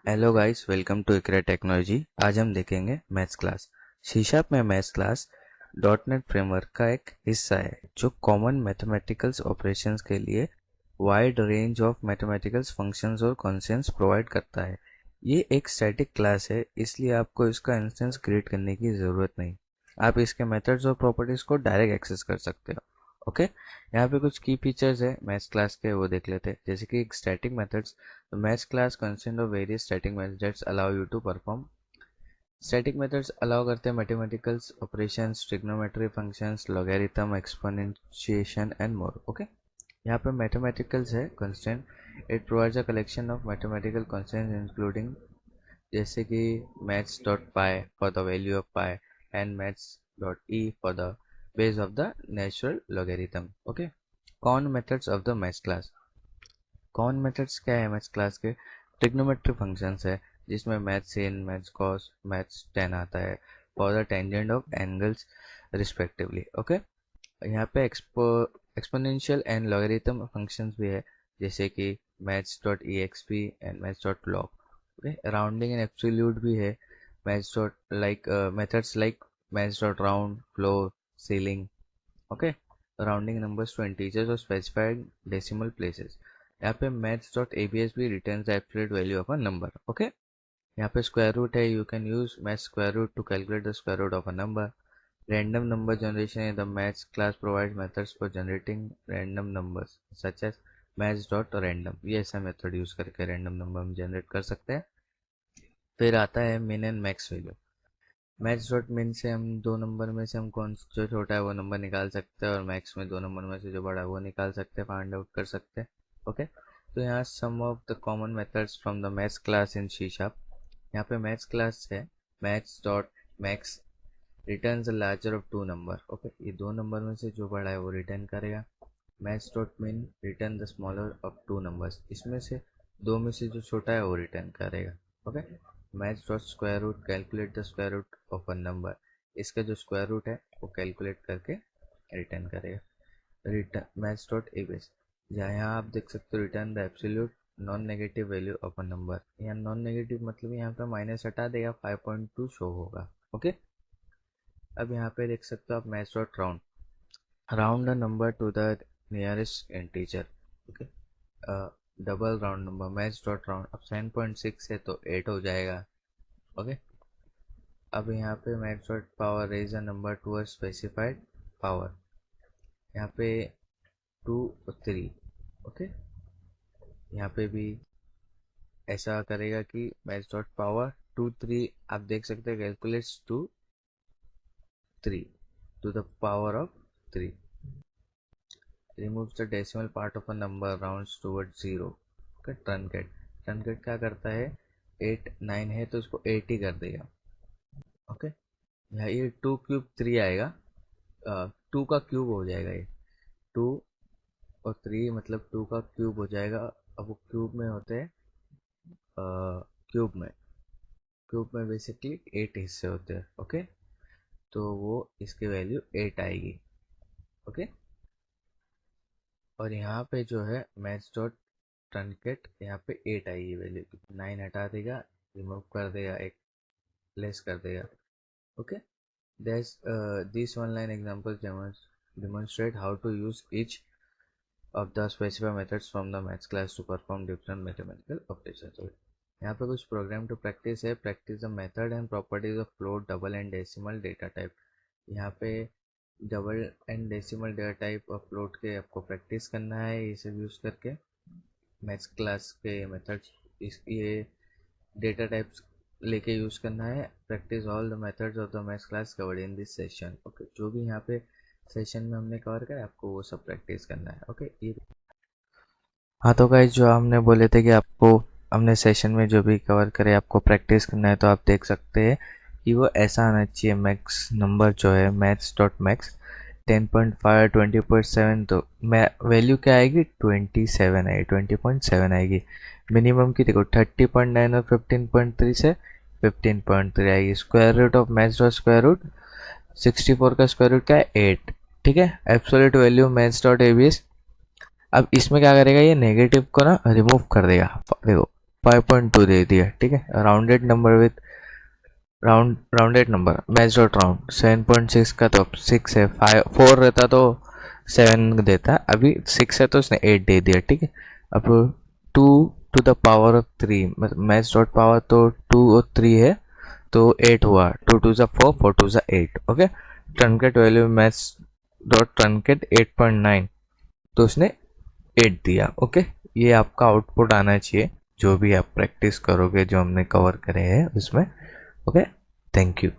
Hello guys, welcome to Iqra technology. आज हम देखेंगे मैथ्स क्लास। सी शार्प में maths class dot net framework का एक हिस्सा है जो कॉमन मैथमेटिकल्स ऑपरेशंस के लिए wide range of mathematicals functions और कॉन्स्टेंट्स प्रोवाइड करता है। ये एक स्टैटिक क्लास है, इसलिए आपको इसका इंस्टेंस क्रिएट करने की ज़रूरत नहीं। आप इसके मेथड्स और प्रॉपर्टीज़ को डायरेक्ट एक्सेस कर सकते हो। ओके, यहाँ पे कुछ की फीचर्स है मैथ्स क्लास के, वो देख लेते हैं। जैसे कि static methods. The maths class consists of various static methods that allow you to perform. Static methods allow करते हैं mathematical operations, trigonometry functions, logarithm, exponentiation and more. Okay? यहाँ पे mathematicals है constant. It provides a collection of mathematical constants including जैसे कि maths.py for the value of pi and maths.e for the base of the natural logarithm. Okay? Common methods of the maths class. Common methods क्या है maths class के? Trigonometry functions है जिसमें maths sin, maths cos, maths tan आता है for the tangent of angles respectively. Okay, यहाँ पे exponential and logarithm functions भी है जैसे कि maths dot E X P and maths dot log. Okay, rounding and absolute भी है maths dot like methods like maths dot round, floor, ceiling. Okay, rounding numbers to integers और specified decimal places. यहाँ पे maths dot ABS भी returns the absolute value of a number. Okay, यहाँ पे square root है, you can use maths square root to calculate the square root of a number. Random number generation in the maths class provide methods for generating random numbers such as maths dot random. ये ऐसा method use करके random number हम generate कर सकते हैं। फिर आता है min and max value. Max dot min से हम दो नंबर में से हम कौन जो छोटा है वो नंबर निकाल सकते हैं और मैक्स में दो नंबर में से जो बड़ा है वो निकाल सकते हैं, फाइंड आउट कर सकते हैं। ओके, तो यहाँ some of the common methods from the maths class in C sharp. यहाँ पे मैथ्स क्लास है maths dot max return the larger of two number. Okay, ये दो नंबर में से जो बड़ा है वो रिटर्न करेगा। मैथ्स डॉट मिन return the smaller of two numbers, इसमें से दो में से जो छोटा है वो रिटर्न करेगा। Okay, maths dot square root calculate the square root of a number, इसका जो स्क्वायर रूट है वो कैलकुलेट करके रिटर्न करेगा। रिटर्न मैथ्स डॉट एबीएस, यहाँ आप देख सकते हो return the absolute non negative value of a number. यहाँ नॉन नेगेटिव मतलब यहाँ पे माइनस हटा देगा, 5.2 शो होगा। ओके, अब यहाँ पे देख सकते हो आप maths dot round, round a number to the nearest integer. Okay, double round number maths dot round. अब 7.6 है तो 8 हो जाएगा। ओके, अब यहाँ पे maths dot power raise a number to a specified power, यहाँ पे 2 और 3। ओके, यहाँ पे भी ऐसा करेगा कि मैथ्स डॉट पावर 2 3, आप देख सकते हैं calculates to 3 to the power of 3, removes the decimal part of a number, rounds towards 0। okay, truncate क्या करता है, 8 9 है तो उसको 8 ही कर देगा। ओके, यहाँ ये 2 क्यूब 3 आएगा, 2 का क्यूब हो जाएगा ये, 2 और 3 मतलब 2 का क्यूब हो जाएगा। अब वो क्यूब में होते हैं, क्यूब में बेसिकली 8 हिस्से होते हैं। ओके, तो वो इसकी वैल्यू 8 आएगी। ओके, और यहाँ पे जो है मैथ्स डॉट ट्रनकेट, यहाँ पे 8 आएगी वैल्यू, 9 हटा देगा, रिमूव कर देगा, एक लेस कर देगा। Okay, this one line example demonstrate how to use each of the specified methods from the maths class to perform different mathematical operations। यहाँ पे कुछ प्रोग्राम टू प्रैक्टिस है, practice the method and properties of float, double and decimal data type. यहाँ पे double and decimal data type और float के आपको practice करना है, ये सब यूज़ करके मैथ्स क्लास के मेथड्स, इस ये डेटा टाइप्स लेके यूज़ करना है। Practice all the methods of the maths class covered in this session. Okay, जो भी यहाँ पे सेशन में हमने कवर करा आपको वो सब प्रैक्टिस करना है। ओके, ये हाँ तो गाइज, जो हमने बोले थे कि आपको हमने सेशन में जो भी कवर करे आपको प्रैक्टिस करना है, तो आप देख सकते हैं कि वो ऐसा आना चाहिए। मैक्स नंबर जो है मैथ्स डॉट मैक्स 10.5 20.7, तो मैं वैल्यू क्या आएगी, 27 आएगी, 20.7 आएगी। मिनिमम की देखो 30.9 और 15.3 से 15.3 आएगी। Square root of maths dot square root 64 का स्क्वायर रूट क्या है, 8। ठीक है, absolute value maths dot ABS. अब इसमें क्या करेगा, ये नेगेटिव को ना रिमूव कर देगा। देखो 5.2 दे दिया, ठीक है। Rounded number with rounded number match dot round 7.6 का तो अब 6 है, 4 रहता तो 7 देता, अभी 6 है तो उसने 8 दे दिया, ठीक है। अब 2 to the power of 3, math dot power तो 2 और 3 है तो 8 हुआ, 2 टू ज़ा 4, 4 टू ज़ा 8, okay. Truncate value match dot truncate 8.9 तो उसने 8 दिया, ओके। ये आपका आउटपुट आना चाहिए जो भी आप प्रैक्टिस करोगे, जो हमने कवर करे हैं उसमें, ओके। Thank you.